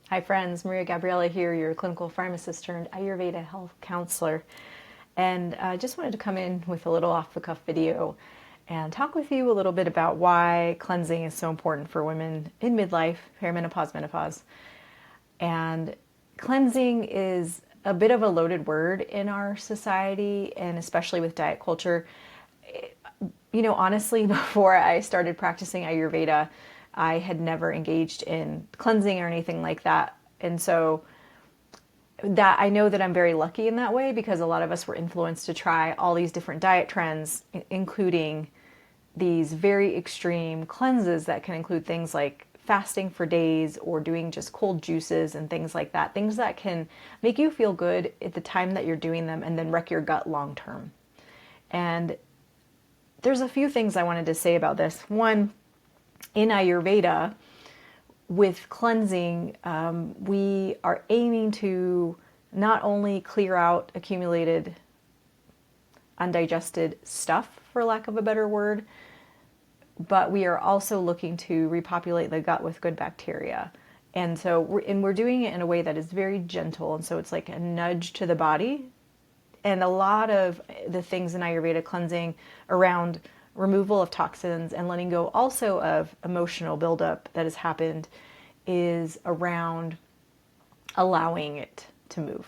Hi friends, Maria Gabriela here, your clinical pharmacist turned Ayurveda health counselor. And I just wanted to come in with a little off the cuff video and talk with you a little bit about why cleansing is so important for women in midlife, perimenopause, menopause. And cleansing is a bit of a loaded word in our society, and especially with diet culture. Honestly, before I started practicing Ayurveda, I had never engaged in cleansing or anything like that. And so that I know that I'm very lucky in that way because a lot of us were influenced to try all these different diet trends, including these very extreme cleanses that can include things like fasting for days or doing just cold juices and things like that. Things that can make you feel good at the time that you're doing them and then wreck your gut long term. And there's a few things I wanted to say about this. One, in Ayurveda, with cleansing, we are aiming to not only clear out accumulated, undigested stuff, for lack of a better word, but we are also looking to repopulate the gut with good bacteria. And so we're doing it in a way that is very gentle. And so it's like a nudge to the body. And a lot of the things in Ayurveda cleansing around removal of toxins and letting go also of emotional buildup that has happened is around allowing it to move.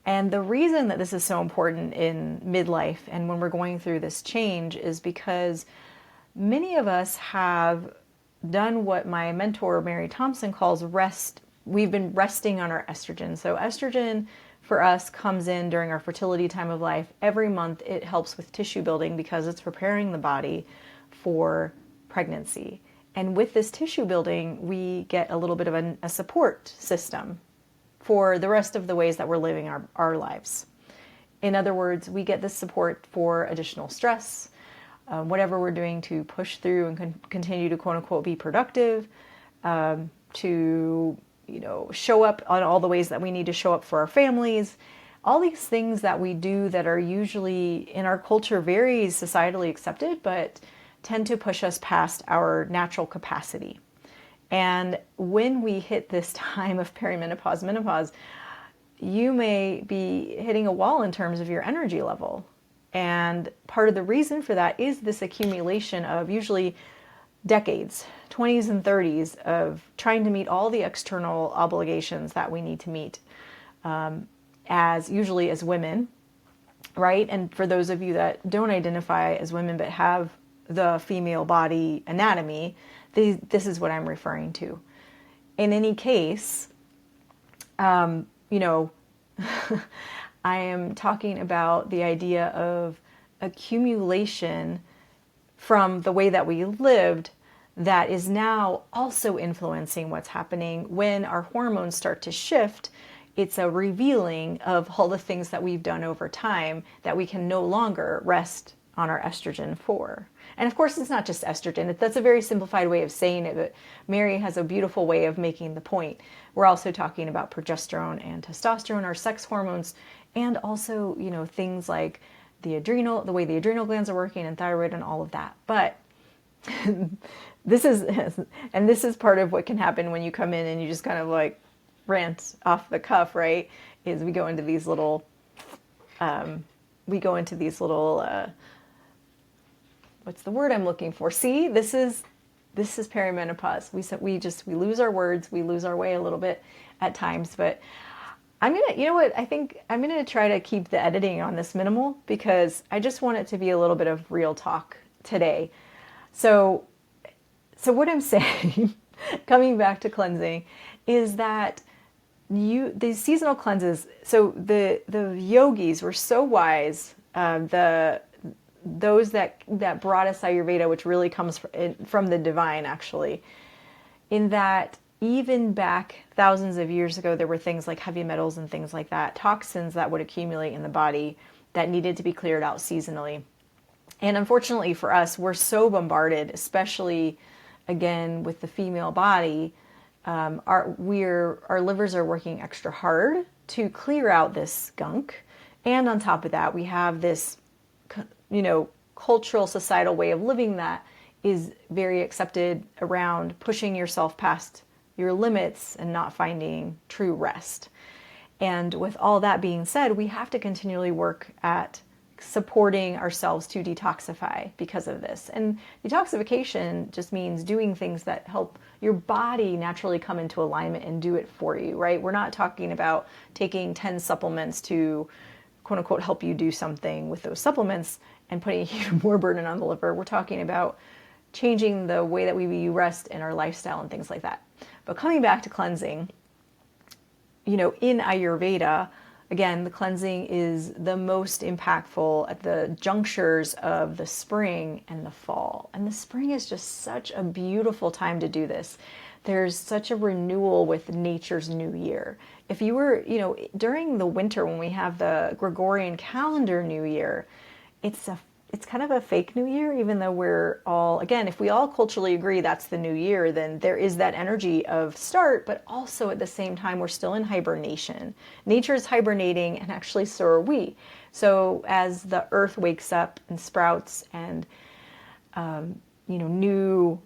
And the reason that this is so important in midlife and when we're going through this change is because many of us have done what my mentor Mary Thompson calls rest. We've been resting on our estrogen. So estrogen for us comes in during our fertility time of life. Every month it helps with tissue building because it's preparing the body for pregnancy. And with this tissue building, we get a little bit of a support system for the rest of the ways that we're living our lives. In other words, we get this support for additional stress, whatever we're doing to push through and continue to quote unquote be productive, to show up on all the ways that we need to show up for our families, all these things that we do that are usually in our culture very societally accepted, but tend to push us past our natural capacity. And when we hit this time of perimenopause, menopause, you may be hitting a wall in terms of your energy level. And part of the reason for that is this accumulation of usually decades, 20s and 30s of trying to meet all the external obligations that we need to meet as usually as women, right? And for those of you that don't identify as women but have the female body anatomy, this is what I'm referring to. In any case, I am talking about the idea of accumulation from the way that we lived that is now also influencing what's happening when our hormones start to shift. It's a revealing of all the things that we've done over time that we can no longer rest on our estrogen for. And of course, it's not just estrogen. That's a very simplified way of saying it, but Mary has a beautiful way of making the point. We're also talking about progesterone and testosterone, our sex hormones, and also, things like the way the adrenal glands are working and thyroid and all of that. But this is part of what can happen when you come in and you just kind of like rant off the cuff, right? Is we go into these little what's the word I'm looking for? See, this is perimenopause. We lose our words, we lose our way a little bit at times, but I think I'm gonna try to keep the editing on this minimal because I just want it to be a little bit of real talk today. So what I'm saying, coming back to cleansing, is that these seasonal cleanses. So the yogis were so wise. Those that brought us Ayurveda, which really comes from the divine, actually, in that even back thousands of years ago, there were things like heavy metals and things like that, toxins that would accumulate in the body that needed to be cleared out seasonally. And unfortunately for us, we're so bombarded, especially again with the female body, our livers are working extra hard to clear out this gunk. And on top of that, we have this cultural, societal way of living that is very accepted around pushing yourself past your limits and not finding true rest. And with all that being said, we have to continually work at supporting ourselves to detoxify because of this. And detoxification just means doing things that help your body naturally come into alignment and do it for you, right? We're not talking about taking 10 supplements to quote unquote help you do something with those supplements and putting more burden on the liver. We're talking about changing the way that we view rest in our lifestyle and things like that. But coming back to cleansing, in Ayurveda, again, the cleansing is the most impactful at the junctures of the spring and the fall. And the spring is just such a beautiful time to do this. There's such a renewal with nature's new year. If you were, during the winter when we have the Gregorian calendar new year, it's kind of a fake new year, even though we're all, again, if we all culturally agree that's the new year, then there is that energy of start, but also at the same time, we're still in hibernation. Nature is hibernating, and actually so are we. So as the earth wakes up and sprouts and, new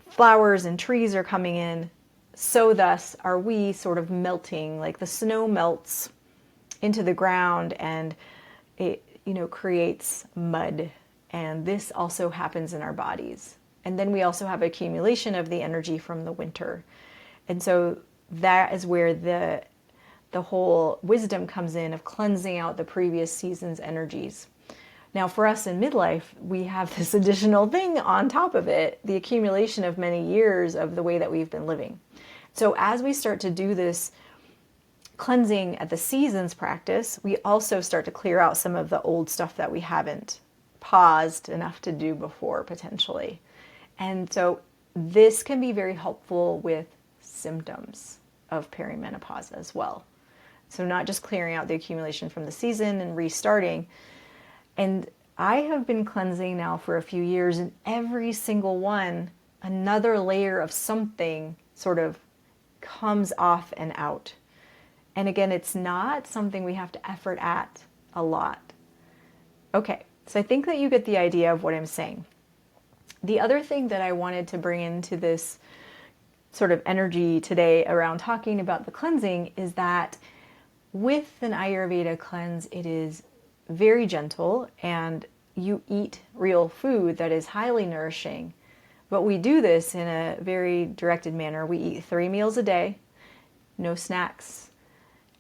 flowers and trees are coming in, so thus are we sort of melting, like the snow melts into the ground and it, creates mud. And this also happens in our bodies. And then we also have accumulation of the energy from the winter. And so that is where the whole wisdom comes in of cleansing out the previous season's energies. Now, for us in midlife, we have this additional thing on top of it, the accumulation of many years of the way that we've been living. So as we start to do this cleansing at the seasons practice, we also start to clear out some of the old stuff that we haven't paused enough to do before, potentially. And so this can be very helpful with symptoms of perimenopause as well. So not just clearing out the accumulation from the season and restarting. And I have been cleansing now for a few years, and every single one, another layer of something sort of comes off and out. And again, it's not something we have to effort at a lot. Okay, so I think that you get the idea of what I'm saying. The other thing that I wanted to bring into this sort of energy today around talking about the cleansing is that with an Ayurveda cleanse, it is very gentle and you eat real food that is highly nourishing. But we do this in a very directed manner. We eat 3 meals a day, no snacks.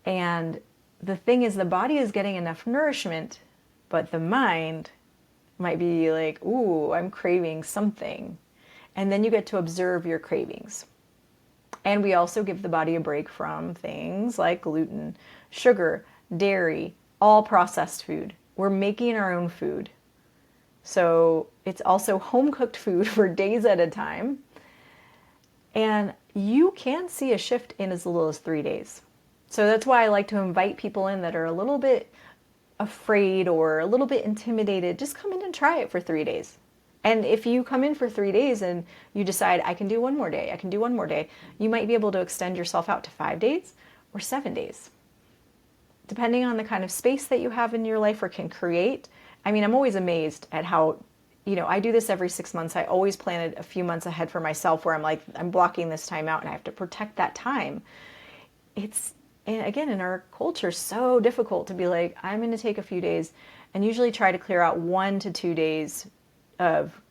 And the thing is, the body is getting enough nourishment, but the mind might be like, ooh, I'm craving something. And then you get to observe your cravings. And we also give the body a break from things like gluten, sugar, dairy, all processed food. We're making our own food. So it's also home-cooked food for days at a time. And you can see a shift in as little as 3 days. So that's why I like to invite people in that are a little bit afraid or a little bit intimidated. Just come in and try it for 3 days. And if you come in for 3 days and you decide, I can do one more day, you might be able to extend yourself out to 5 days or 7 days. Depending on the kind of space that you have in your life or can create. I mean, I'm always amazed at how, I do this every 6 months. I always plan it a few months ahead for myself where I'm like, I'm blocking this time out and I have to protect that time. And again, in our culture, so difficult to be like, I'm going to take a few days and usually try to clear out 1 to 2 days of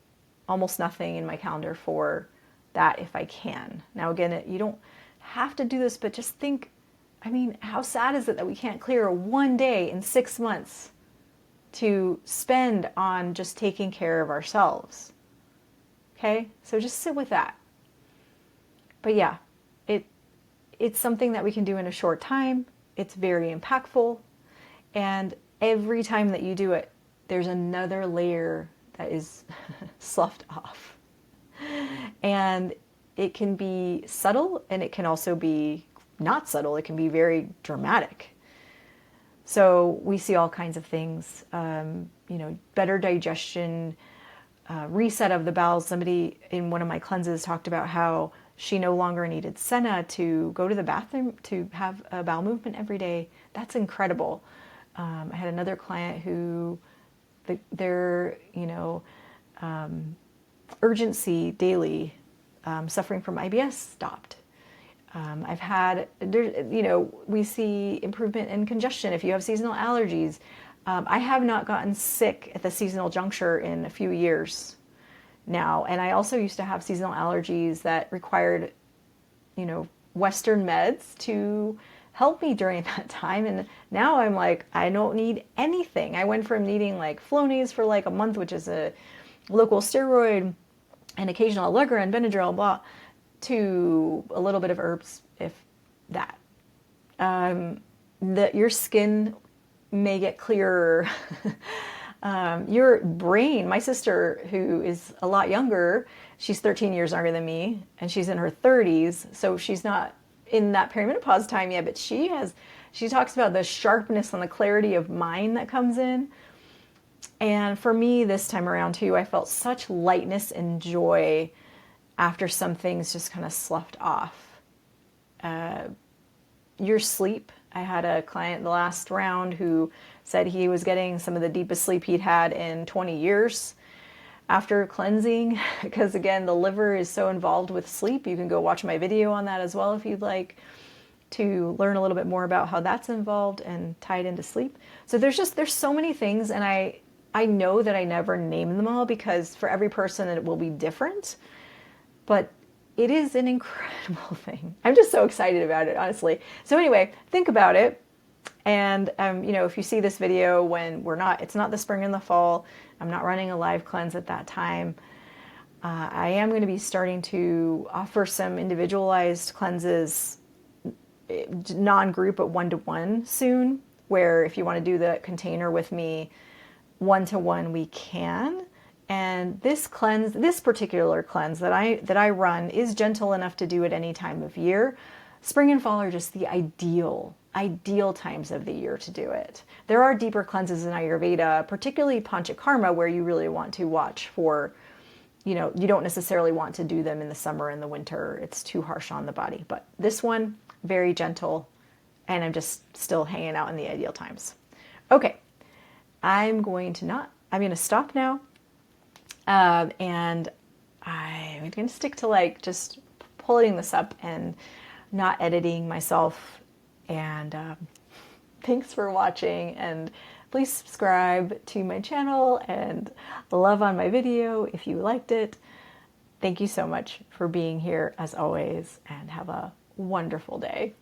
almost nothing in my calendar for that if I can. Now, again, you don't have to do this, but just think, how sad is it that we can't clear 1 day in 6 months to spend on just taking care of ourselves? Okay, so just sit with that. But yeah, it's something that we can do in a short time. It's very impactful. And every time that you do it, there's another layer that is sloughed off. And it can be subtle and it can also be not subtle. It can be very dramatic. So we see all kinds of things, better digestion, reset of the bowels. Somebody in one of my cleanses talked about how she no longer needed senna to go to the bathroom to have a bowel movement every day. That's incredible. I had another client who their urgency daily, suffering from IBS stopped. I've had, we see improvement in congestion if you have seasonal allergies. I have not gotten sick at the seasonal juncture in a few years now. And I also used to have seasonal allergies that required, Western meds to help me during that time. And now I'm like, I don't need anything. I went from needing like Flonase for like a month, which is a local steroid, and occasional Allegra and Benadryl, blah, to a little bit of herbs, if that. Your skin may get clearer. Your brain, my sister, who is a lot younger, she's 13 years younger than me, and she's in her 30s, so she's not in that perimenopause time yet, but she talks about the sharpness and the clarity of mind that comes in. And for me, this time around too, I felt such lightness and joy after some things just kind of sloughed off. Your sleep. I had a client the last round who said he was getting some of the deepest sleep he'd had in 20 years after cleansing, because again, the liver is so involved with sleep. You can go watch my video on that as well if you'd like to learn a little bit more about how that's involved and tied into sleep. So there's so many things, and I know that I never name them all because for every person it will be different, but it is an incredible thing. I'm just so excited about it, honestly. So anyway, think about it. And, if you see this video when it's not the spring and the fall, I'm not running a live cleanse at that time. I am going to be starting to offer some individualized cleanses, non-group, but one-to-one soon, where if you want to do the container with me one-to-one, we can. And this particular cleanse that I run is gentle enough to do at any time of year. Spring and fall are just the ideal times of the year to do it. There are deeper cleanses in Ayurveda, particularly Panchakarma, where you really want to watch for, you don't necessarily want to do them in the summer and the winter. It's too harsh on the body. But this one, very gentle, and I'm just still hanging out in the ideal times. Okay, I'm going to stop now. And I'm going to stick to just pulling this up and not editing myself. And thanks for watching, and please subscribe to my channel and love on my video if you liked it. Thank you so much for being here as always, and have a wonderful day.